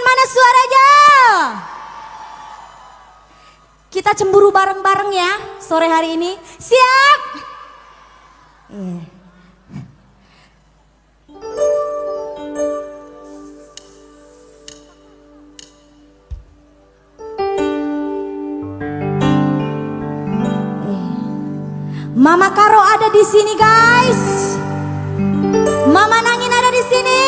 mana suaranya? Kita cemburu bareng-bareng ya sore hari ini. Siap? Mama Karo ada di sini guys. Mama Nangin ada di sini.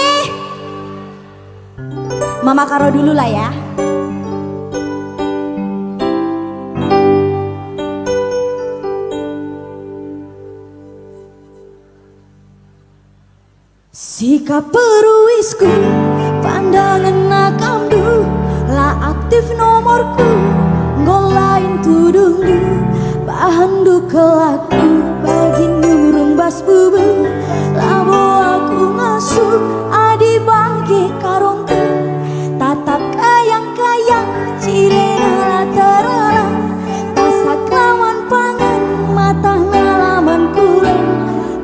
Mama Karo dulu lah ya. Sikap peruisku, pandangan nakamdu, lah aktif nomorku, ngolain tudungdu, bahan dukelaku, bagi nurung bas bubu, labo aku ngasuh, adi bagi karongku, tatap kayang-kayang, cilena terarang, tasak lawan pangan, mata ngalaman kulen,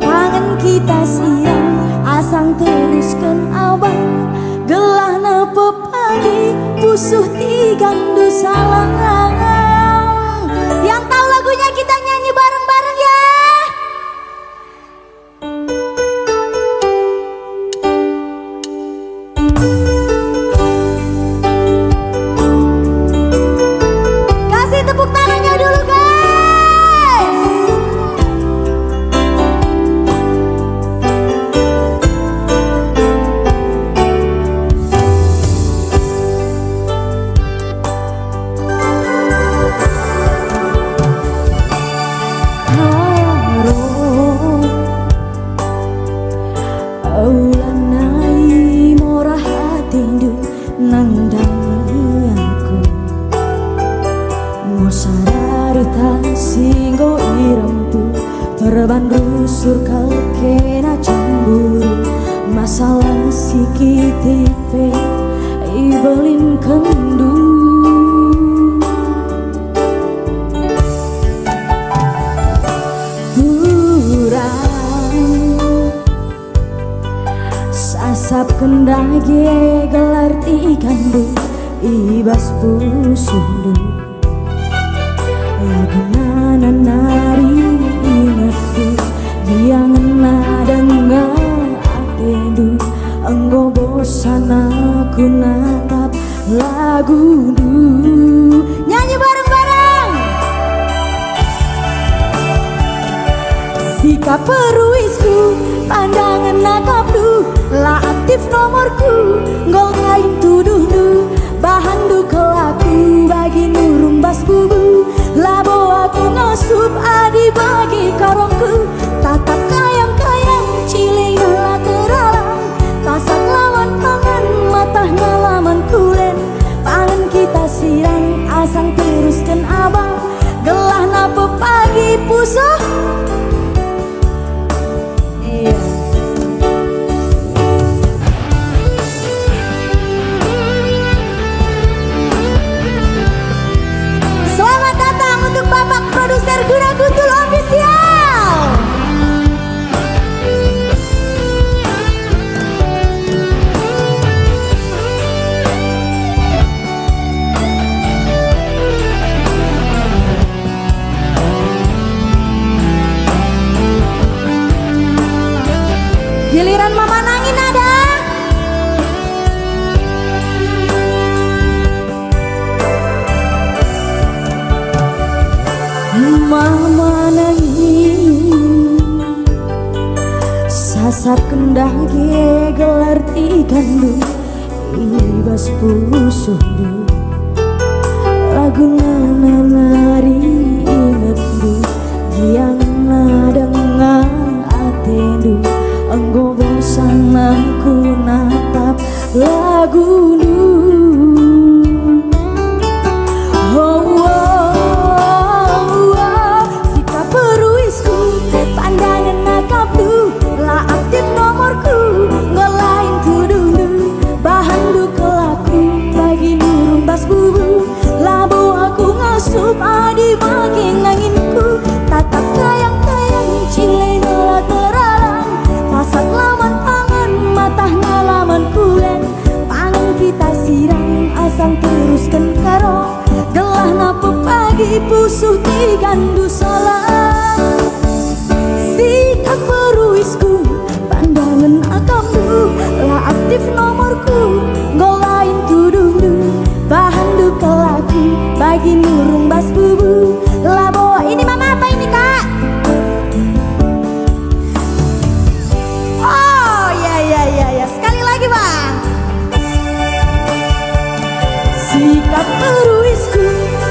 pangan kita siang. Asang teruskan abang, gelah nepe pagi, pusuh tigang salang. Yang tahu lagunya kita nyanyi bareng-bareng ya. Kasih tepuk tangannya dulu guys. Singgo irempu perban rusur kalkena cemburu masalah sikitipe ibelin kendu kurang sasap kendage gelar tikandu ibas pusundu lagu nana nari ingatku yang nada ngadendu enggo bosan aku natap lagu du nyanyi bareng-bareng. Sikap peruisku pandangan nakapdu lah aktif nomorku ngolain tuduhdu bahan dukelaku bagi nurung bas bubu labo aku ngasup adi bagi karongku tatap kayang-kayang ciling lah teralang tasak lawan pangan matah ngalaman kulen pangan kita siang asang teruskan abang gelah nape pagi pusuh. Produser Gura Gutul Official. Giliran Mama Nangin ada. Mama Nangin sasap kendah gelar tikandu ibas pusuhdu lagu nana nari ingatdu yang nada ngadendu enggo bosan aku natap lagu du. Sup adi bagi nanginku tatap kayang-kayang cilena teralang tasak laman pangan matah ngalaman kulen pangan kita sirang pusuh tigandu salah. Sikap peruisku pandangan akammu lah aktif nomorku golain tuduhnu bahan duka laku bagi nurung bas bubu lah bawa ini mama apa ini kak? Oh ya sekali lagi bang. Sikap peruisku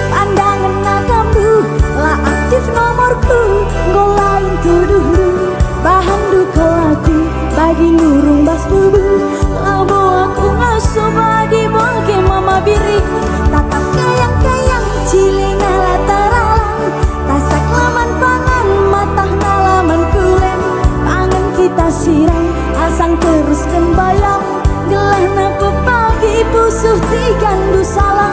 pandangan akammu lah aktif nomorku golain tuduhnu bahan duka laku bagi nurung bas bubu labo aku ngasuh bagi bagi mama biri tatap kayang-kayang ciling ala taralang tasak laman pangan matah ngalaman kulen pangan kita siram asang terus kembayang gelah naku pagi pusuh tigandu salah.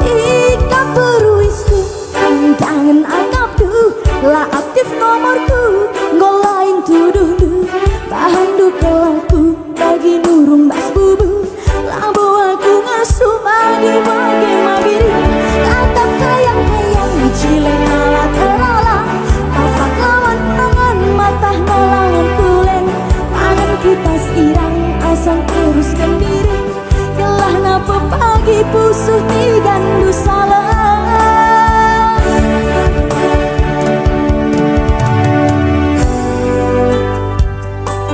Sikap peruisku pandangan akapku lah